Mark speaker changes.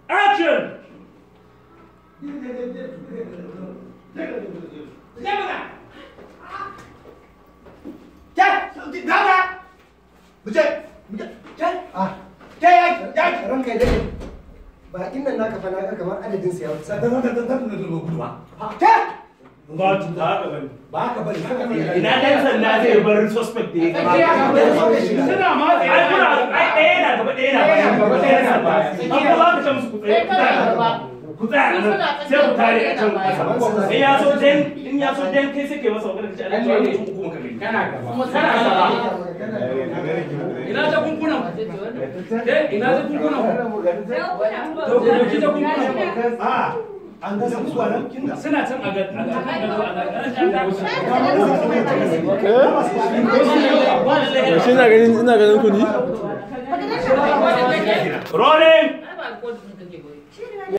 Speaker 1: Action!
Speaker 2: Bakin nan naka fa na kamar adadin siya.
Speaker 1: Ba ka bari. Ina ɗan sanda zai bar suspect da ya gaba. Suna ma tsaye. Ai ɗaya yana gaba ɗaya yana baya. An ba ka ce musu ku tsaya. Ku tsaya sai ku tare a can ƙasa. In ya so den kai sai kai masa magana kace Allah ya yi kuma ka gani. Kana gaba. Ina ta kunkunan. Ina ta kunkunan. To ku dauki ta kunkunan. An gasa musu nan suna can a
Speaker 3: ina ganin ku ni.
Speaker 1: Rolling.